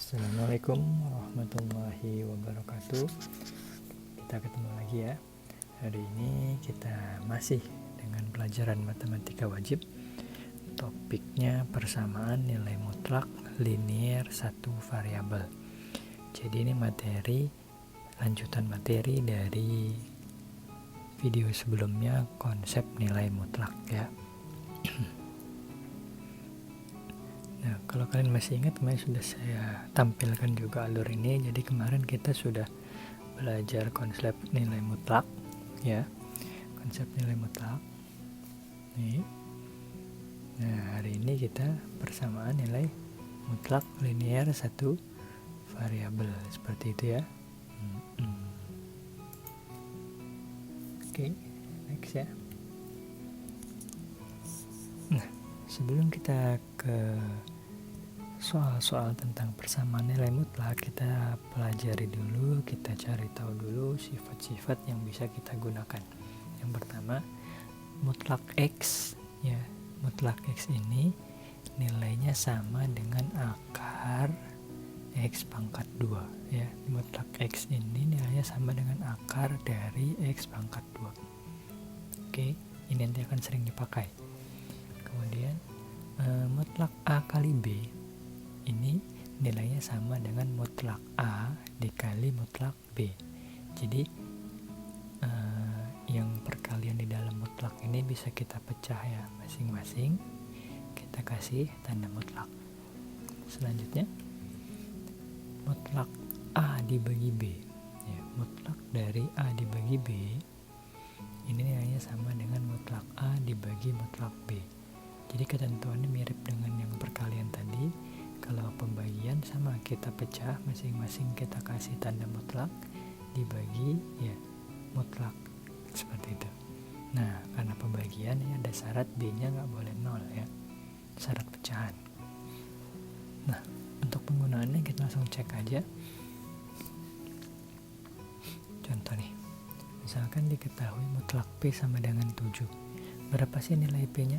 Assalamualaikum warahmatullahi wabarakatuh. Kita ketemu lagi ya. Hari ini kita masih dengan pelajaran matematika wajib. Topiknya persamaan nilai mutlak linier satu variabel. Jadi ini lanjutan materi dari video sebelumnya, konsep nilai mutlak ya. Nah, kalau kalian masih ingat, kemarin sudah saya tampilkan juga alur ini. Jadi kemarin kita sudah belajar konsep nilai mutlak ya, konsep nilai mutlak nih. Nah, hari ini kita persamaan nilai mutlak linier satu variabel, seperti itu ya. Oke, next ya. Nah, sebelum kita ke soal-soal tentang persamaan nilai mutlak, kita pelajari dulu, kita cari tahu dulu sifat-sifat yang bisa kita gunakan. Yang pertama, mutlak X ya. Mutlak X ini nilainya sama dengan akar X pangkat 2 ya. Mutlak X ini nilainya sama dengan akar dari X pangkat 2. Oke, ini nanti akan sering dipakai. Kemudian mutlak A kali B ini nilainya sama dengan mutlak A dikali mutlak B. Jadi yang perkalian di dalam mutlak ini bisa kita pecah ya, masing-masing kita kasih tanda mutlak. Selanjutnya mutlak A dibagi B ya, mutlak dari A dibagi B ini nilainya sama dengan mutlak A dibagi mutlak B. Jadi ketentuannya mirip dengan yang perkalian tadi. Kalau pembagian sama, kita pecah, masing-masing kita kasih tanda mutlak, dibagi ya mutlak, seperti itu. Nah, karena pembagian ya ada syarat B-nya nggak boleh 0 ya, syarat pecahan. Nah, untuk penggunaannya kita langsung cek aja. Contoh nih, misalkan diketahui mutlak P sama dengan 7. Berapa sih nilai P-nya?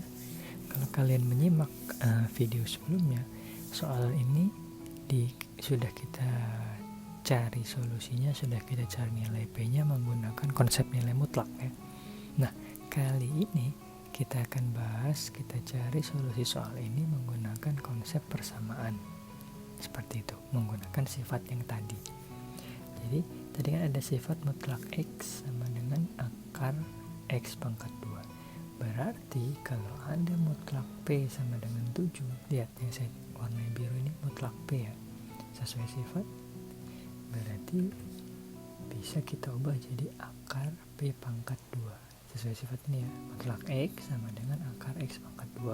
Kalau kalian menyimak video sebelumnya, soal ini sudah kita cari solusinya, sudah kita cari nilai P-nya menggunakan konsep nilai mutlak ya. Nah, kali ini kita akan bahas, kita cari solusi soal ini menggunakan konsep persamaan. Seperti itu, menggunakan sifat yang tadi. Jadi, tadi kan ada sifat mutlak X sama dengan akar X pangkat 2. Berarti kalau ada mutlak P sama dengan 7, lihat yang saya warna biru ini mutlak P ya, sesuai sifat, berarti bisa kita ubah jadi akar P pangkat 2 sesuai sifat ini ya. Mutlak X sama dengan akar X pangkat 2,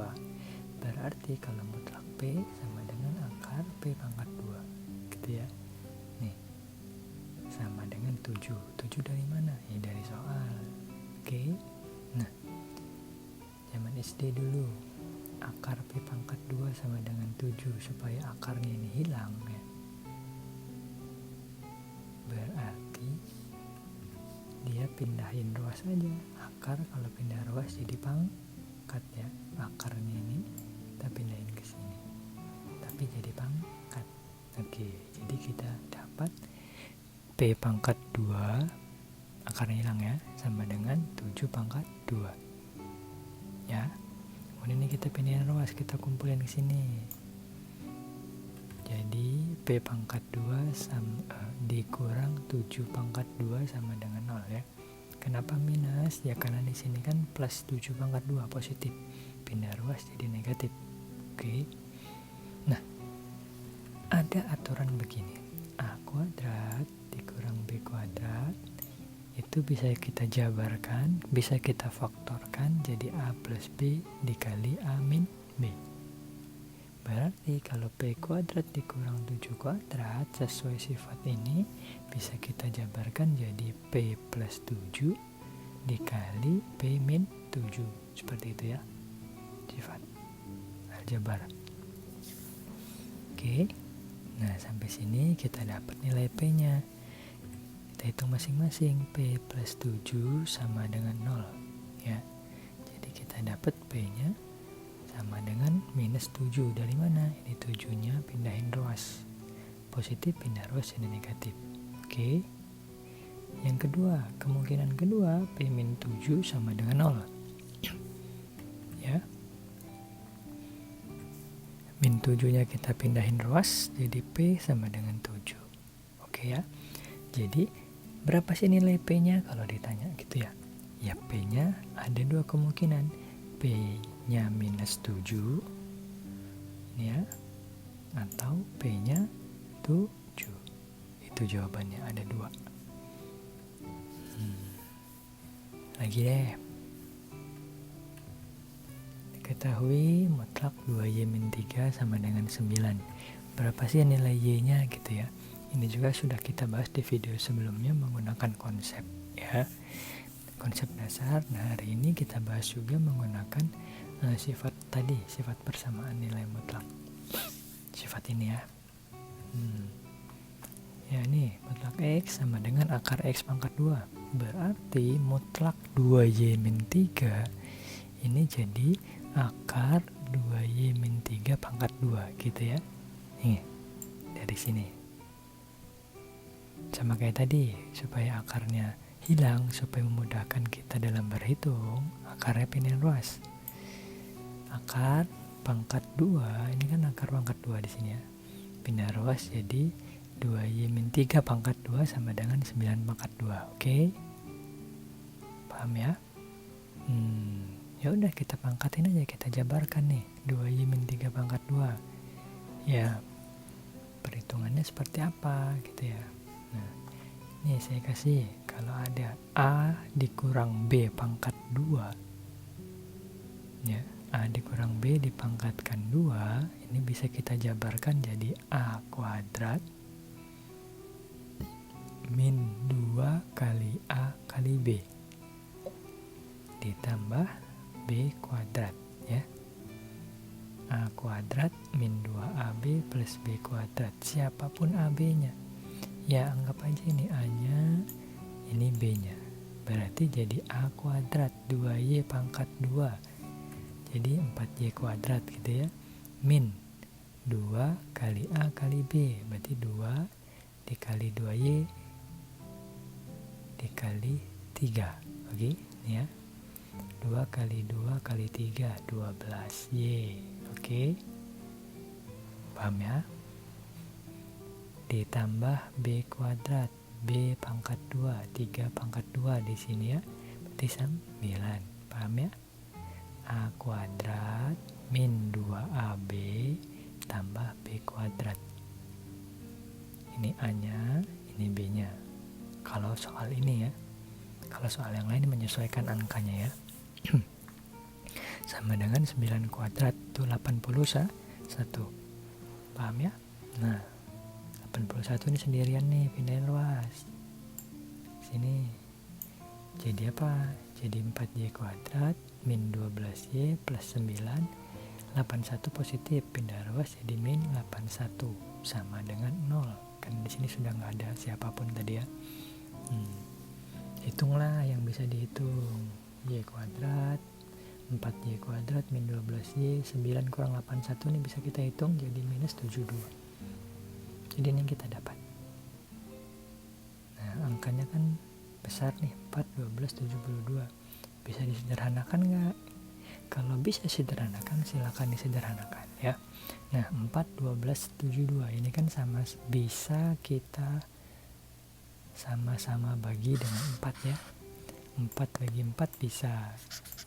berarti kalau mutlak P sama dengan akar P pangkat 2 gitu ya. Nih, sama dengan 7 dari mana? Ya dari soal. Oke. Nah, zaman SD dulu akar P pangkat 2 sama dengan 7, supaya akarnya ini hilang ya. Berarti dia pindahin ruas aja. Akar kalau pindah ruas jadi pangkat ya. Akarnya ini kita pindahin ke sini, tapi jadi pangkat. Oke, jadi kita dapat P pangkat 2 akarnya hilang ya, sama dengan 7 pangkat 2 ya. Kemudian ini kita pindahin ruas, kita kumpulin ke sini. Jadi P pangkat 2 dikurang 7 pangkat 2 sama dengan 0 ya. Kenapa minus? Ya karena di sini kan plus 7 pangkat 2 positif. Pindah ruas jadi negatif. Oke. Nah, ada aturan begini. A kuadrat dikurang B kuadrat itu bisa kita jabarkan, bisa kita faktorkan jadi A plus B dikali A min B. Berarti kalau P kuadrat dikurang 7 kuadrat sesuai sifat ini bisa kita jabarkan jadi P plus 7 dikali P min 7. Seperti itu ya, sifat aljabar. Oke. Nah, sampai sini kita dapat nilai P-nya. Kita hitung masing-masing. P plus 7 sama dengan 0 ya. Jadi kita dapat P-nya sama dengan minus 7. Dari mana? Ini 7-nya pindahin ruas. positif pindah ruas jadi negatif. Oke. Yang kedua, kemungkinan kedua P-7 sama dengan 0. Ya. Min 7-nya kita pindahin ruas, jadi P sama dengan 7. Oke ya. Jadi, berapa sih nilai P-nya kalau ditanya gitu ya? Ya, P-nya ada dua kemungkinan. P-nya -7, ya, atau P-nya 7. Itu jawabannya, ada dua. Lagi deh. Diketahui mutlak 2Y-3 sama dengan 9. Berapa sih nilai Y-nya gitu ya? Ini juga sudah kita bahas di video sebelumnya menggunakan konsep ya. Konsep dasar. Nah, hari ini kita bahas juga menggunakan sifat tadi, sifat persamaan nilai mutlak. Sifat ini ya. Ya nih, mutlak X sama dengan akar X pangkat 2. Berarti mutlak 2Y-3 ini jadi akar 2Y-3 pangkat 2 gitu ya. Nih, dari sini. Sama kayak tadi, supaya akarnya hilang, supaya memudahkan kita dalam berhitung, akarnya pindahin ruas. Akar pangkat 2, ini kan akar pangkat 2 di sini ya. Pindah ruas jadi 2Y-3 pangkat 2 sama dengan 9 pangkat 2. Oke? Paham ya? Ya udah kita pangkatin aja, kita jabarkan nih. 2Y-3 pangkat 2. Ya, perhitungannya seperti apa gitu ya. Nah, nih saya kasih, kalau ada A dikurang B pangkat 2, ya, A dikurang B dipangkatkan 2, ini bisa kita jabarkan jadi A kuadrat min 2 kali A kali B ditambah B kuadrat ya. A kuadrat min 2AB plus B kuadrat, siapapun AB-nya. Ya, anggap aja ini A-nya, ini B-nya. Berarti jadi A kuadrat 2Y pangkat 2. Jadi 4Y kuadrat gitu ya. Min 2 kali A kali B. Berarti 2 dikali 2Y dikali 3. Oke, ini ya. 2 kali 2 kali 3, 12Y. Oke. Paham ya? Ditambah B kuadrat, B pangkat 2, 3 pangkat 2 di sini ya. Berarti 9. Paham ya? A kuadrat min 2AB tambah B kuadrat. Ini A-nya, ini B-nya. Kalau soal ini ya. Kalau soal yang lain menyesuaikan angkanya ya. Sama dengan 9 kuadrat itu 81. Paham ya? Nah, 81 ini sendirian nih, pindahin ruas. Sini. Jadi apa? Jadi 4Y kuadrat min 12Y plus 9. 81 positif, pindah ruas jadi min 81 sama dengan 0. Kan di sini sudah nggak ada siapapun tadi ya. Hitunglah yang bisa dihitung. Y kuadrat 4Y kuadrat min 12Y, 9 kurang 81 ini bisa kita hitung jadi minus 72. Jadi ini yang kita dapat. Nah, angkanya kan besar nih, 4, 12, 72. Bisa disederhanakan nggak? Kalau bisa sederhanakan, silakan disederhanakan ya. Nah, 4, 12, 72 ini kan sama, bisa kita sama-sama bagi dengan 4 ya. 4 bagi 4 bisa,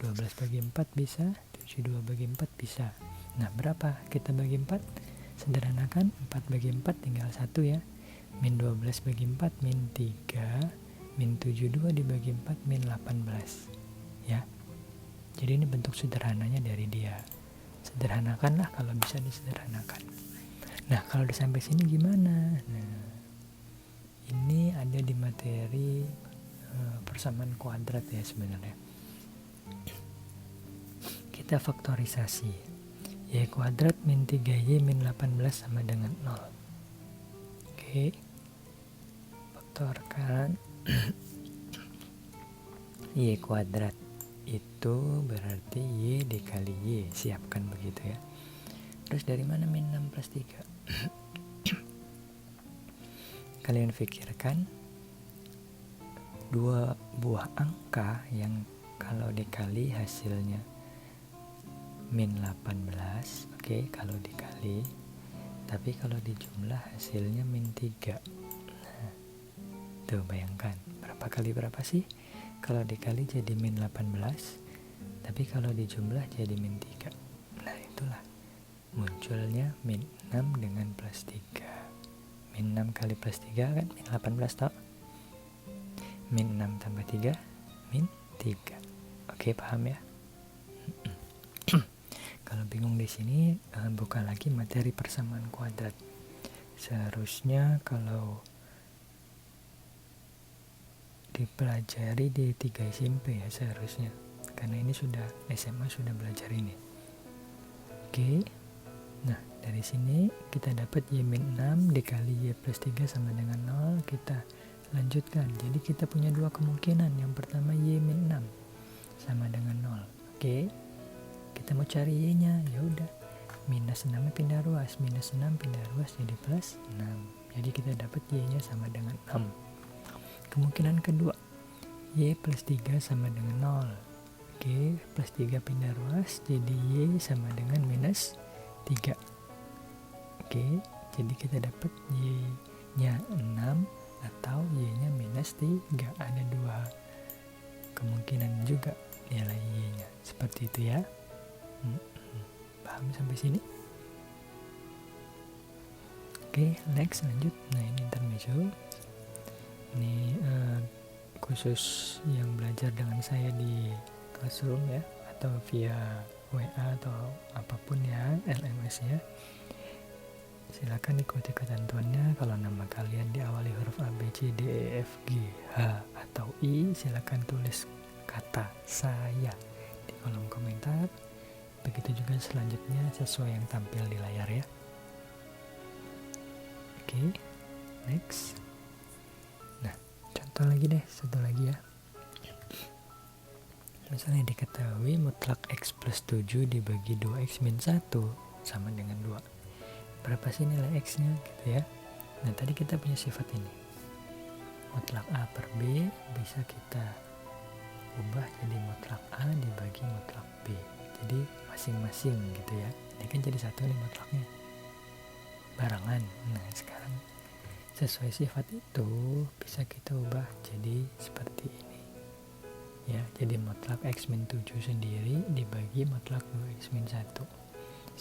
12 bagi 4 bisa, 72 bagi 4 bisa. Nah, berapa kita bagi 4? Sederhanakan, 4 bagi 4 tinggal 1 ya. Min 12 bagi 4 min 3, min 72 dibagi 4 min 18 ya. Jadi ini bentuk sederhananya dari dia. Sederhanakanlah kalau bisa disederhanakan. Nah, kalau udah sampai sini gimana? Nah, ini ada di materi persamaan kuadrat ya sebenarnya. Kita faktorisasi. Y kuadrat min 3Y min 18 sama dengan 0. Oke. Faktorkan. Y kuadrat itu berarti Y dikali Y. Siapkan begitu ya. Terus dari mana min 6 plus 3? kalian pikirkan dua buah angka yang kalau dikali hasilnya min 18, oke, kalau dikali, tapi kalau dijumlah hasilnya min 3. Nah, tuh bayangkan berapa kali berapa sih? Kalau dikali jadi min 18, tapi kalau dijumlah jadi min 3. Nah, itulah munculnya min 6 dengan plus 3. Min 6 kali plus 3 kan min 18 toh? Min 6 tambah 3 min 3. Oke, paham ya? Kalau bingung di sini, buka lagi materi persamaan kuadrat. Seharusnya kalau dipelajari di 3 SMP ya seharusnya. Karena ini sudah SMA sudah belajar ini. Oke. Nah, dari sini kita dapat Y-6 dikali Y plus 3 sama dengan 0. Kita lanjutkan. Jadi kita punya dua kemungkinan. Yang pertama Y-6 sama dengan 0. Oke. Kita mau cari Y-nya, ya udah. Minus 6 pindah ruas, minus 6 pindah ruas jadi plus 6. Jadi kita dapat Y-nya sama dengan 6. Kemungkinan kedua, Y plus 3 sama dengan 0. Oke, plus 3 pindah ruas jadi Y sama dengan minus 3. Oke, jadi kita dapat Y-nya 6 atau Y-nya minus 3. Ada dua kemungkinan juga nilai Y-nya. Seperti itu ya. Paham sampai sini? Oke, next lanjut. Nah, ini intermezzo. Ini khusus yang belajar dengan saya di classroom ya, atau via WA atau apapun ya, LMS ya. Silakan ikuti ketentuannya. Kalau nama kalian diawali huruf A, B, C, D, E, F, G, H atau I, silakan tulis kata saya di kolom komentar. Begitu juga selanjutnya sesuai yang tampil di layar ya. Oke, next. Nah, contoh lagi deh, satu lagi ya. Misalnya diketahui mutlak X plus 7 dibagi 2X min 1 sama dengan 2. Berapa sih nilai X-nya gitu ya. Nah, tadi kita punya sifat ini. Mutlak A per B bisa kita ubah jadi mutlak A dibagi mutlak B. Jadi masing-masing gitu ya. Ini kan jadi satu nih mutlaknya. Barangan. Nah, sekarang sesuai sifat itu bisa kita ubah jadi seperti ini. Ya, jadi mutlak X min 7 sendiri dibagi mutlak 2X min 1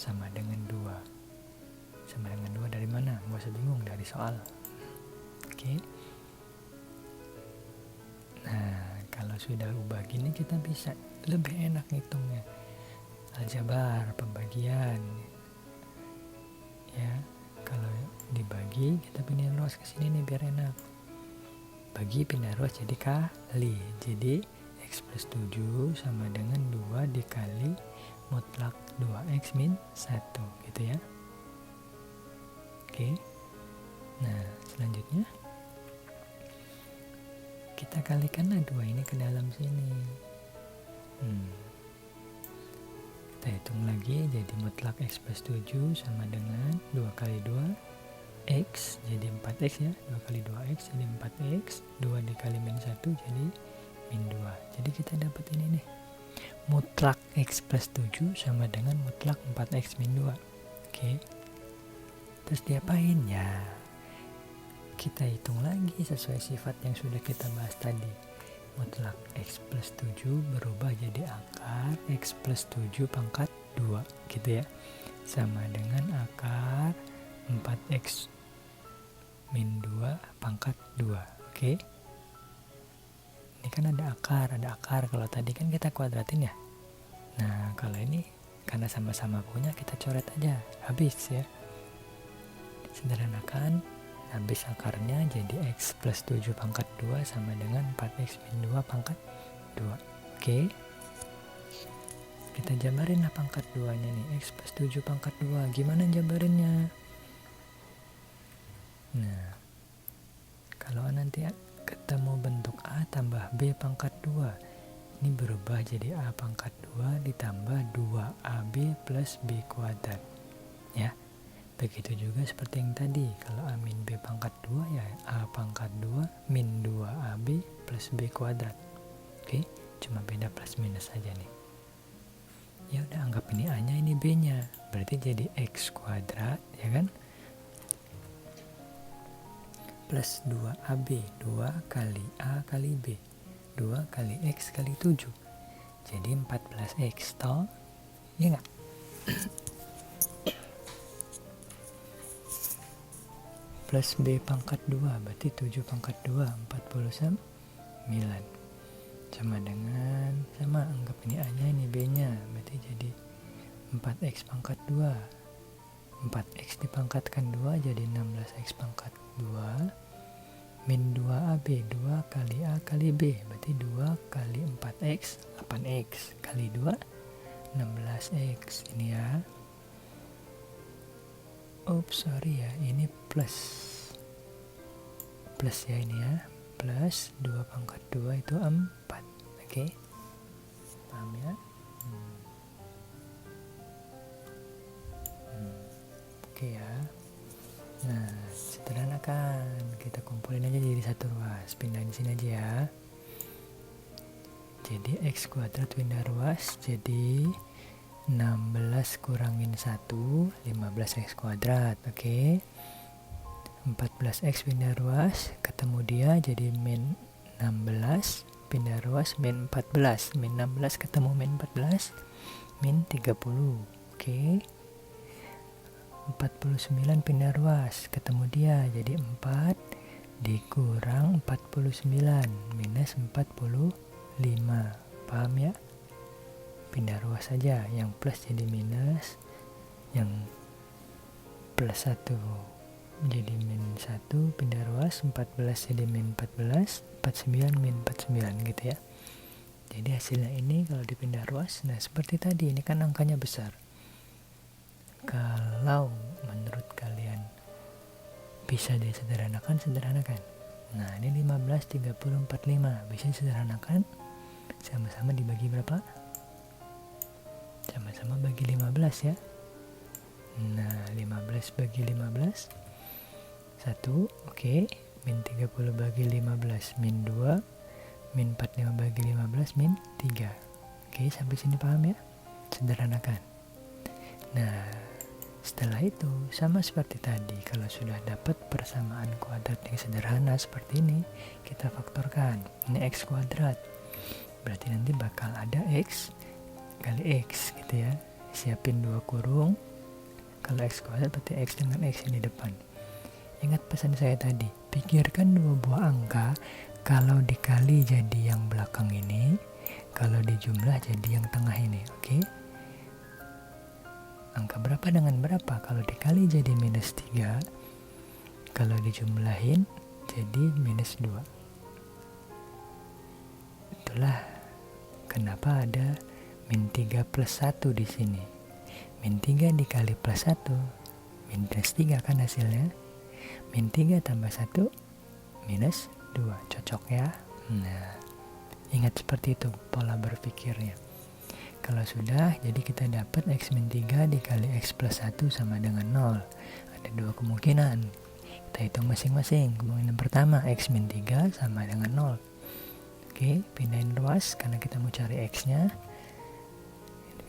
sama dengan 2. Sama dengan 2 dari mana? Nggak usah bingung, dari soal. Oke. Nah, kalau sudah ubah gini kita bisa lebih enak ngitungnya. Aljabar, pembagian. Ya, kalau dibagi kita pindah ruas ke sini nih biar enak. Bagi pindah ruas jadi kali. Jadi X plus 7 sama dengan 2 dikali mutlak 2X min 1 gitu ya. Oke. Nah, selanjutnya kita kalikanlah 2 ini ke dalam sini. Kita hitung lagi, jadi mutlak X plus 7 sama dengan 2 kali 2 X jadi 4X ya. 2 kali 2X jadi 4X. 2 dikali min 1 jadi min 2. Jadi kita dapat ini nih. Mutlak X plus 7 sama dengan mutlak 4X min 2. Oke. Terus diapain ya? Kita hitung lagi sesuai sifat yang sudah kita bahas tadi. Mutlak X plus 7 berubah jadi akar X plus 7 pangkat 2 gitu ya. Sama dengan akar 4X min 2 pangkat 2. Oke. Ini kan ada akar. Kalau tadi kan kita kuadratin ya. Nah, kalau ini karena sama-sama punya kita coret aja. Habis ya. Sederhanakan, habis akarnya jadi X plus 7 pangkat 2 sama dengan 4X min 2 pangkat 2. Oke. Kita jabarin lah pangkat 2-nya nih. X plus 7 pangkat 2. Gimana jabarinnya? Nah, kalau nanti ketemu bentuk A tambah B pangkat 2, ini berubah jadi A pangkat 2 ditambah 2AB plus B kuadrat. Ya. Begitu juga seperti yang tadi, kalau A min B pangkat 2 ya A plus B kuadrat. Oke, cuma beda plus minus saja nih. Ya udah, anggap ini A nya, ini B nya, berarti jadi X kuadrat, ya kan, plus 2AB, 2 kali A kali B, 2 kali X kali 7, jadi 14X toh, ya nggak? Plus B pangkat 2, berarti 7 pangkat 2, 49. Sama dengan, anggap ini A nya, ini B nya, berarti jadi 4X pangkat 2. 4X dipangkatkan 2 jadi 16X pangkat 2 min 2AB, 2 kali A kali B, berarti 2 kali 4X, 8X kali 2, 16X. Ini ya, sorry ya, ini plus ya, ini ya, plus 2 pangkat 2 itu 4. Oke, paham ya? Oke ya. Nah, sederhanakan, kita kumpulin aja jadi satu ruas, pindahin sini aja ya. Jadi X kuadrat pindah ruas, jadi 16 kurangin 1, 15X kuadrat. Oke, 14X pindah ruas, ketemu dia jadi min 16, pindah ruas min 14, min 16 ketemu min 14, min 30. Oke, 49 pindah ruas, ketemu dia jadi 4 dikurang 49 minus 45. Paham ya? Pindah ruas saja, yang plus jadi minus, yang plus 1 jadi min 1, pindah ruas, 14 jadi min 14, 49 min 49 gitu ya. Jadi hasilnya ini kalau dipindah ruas, nah seperti tadi, ini kan angkanya besar. Kalau menurut kalian bisa disederhanakan, sederhanakan. Nah ini 15, 30, 45 bisa disederhanakan. Sama-sama dibagi berapa? Sama-sama bagi 15 ya. Nah 15 bagi 15 1, oke, min 30 bagi 15 min 2, min 45 bagi 15 min 3. Oke, sampai sini paham ya? Sederhanakan. Nah, setelah itu sama seperti tadi, kalau sudah dapat persamaan kuadrat yang sederhana seperti ini, kita faktorkan. Ini X kuadrat, berarti nanti bakal ada X kali X gitu ya. Siapin 2 kurung, kalau X kuadrat berarti X dengan X yang di depan. Ingat pesan saya tadi, pikirkan 2 buah angka, kalau dikali jadi yang belakang ini, kalau dijumlah jadi yang tengah ini. Oke? Angka berapa dengan berapa? Kalau dikali jadi minus 3, kalau dijumlahin jadi minus 2. Itulah kenapa ada min 3 plus 1 di sini. Min 3 dikali plus 1, minus 3 kan hasilnya. Min 3 tambah 1 minus 2, cocok ya. Nah, ingat seperti itu pola berpikirnya. Kalau sudah, jadi kita dapat X min 3 dikali X plus 1 sama dengan 0. Ada 2 kemungkinan, kita hitung masing-masing. Kemungkinan pertama, X min 3 sama dengan 0. Oke, pindahin ruas karena kita mau cari X nya.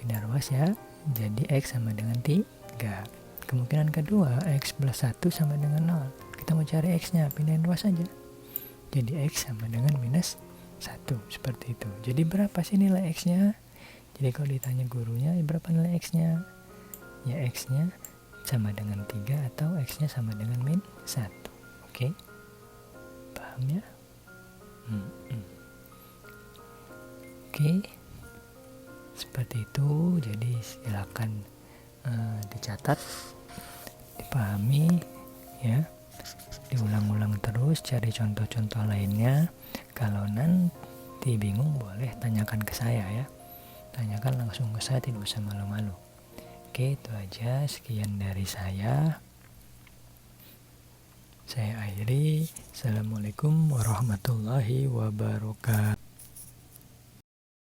Pindah ruas ya, jadi X sama dengan 3. Kemungkinan kedua, X plus 1 sama dengan 0. Kita mau cari X nya, pindahin ruas saja. Jadi X sama dengan minus 1, seperti itu. Jadi berapa sih nilai X nya? Jadi kalau ditanya gurunya, berapa nilai X nya? Ya X nya sama dengan 3 atau X nya sama dengan min 1. Oke? Paham ya? Oke? Seperti itu, jadi silakan dicatat, dipahami ya, diulang-ulang terus, cari contoh-contoh lainnya. Kalau nanti bingung boleh tanyakan ke saya ya, tanyakan langsung ke saya, tidak usah malu-malu. Oke, itu aja, sekian dari saya akhiri. Assalamualaikum warahmatullahi wabarakatuh.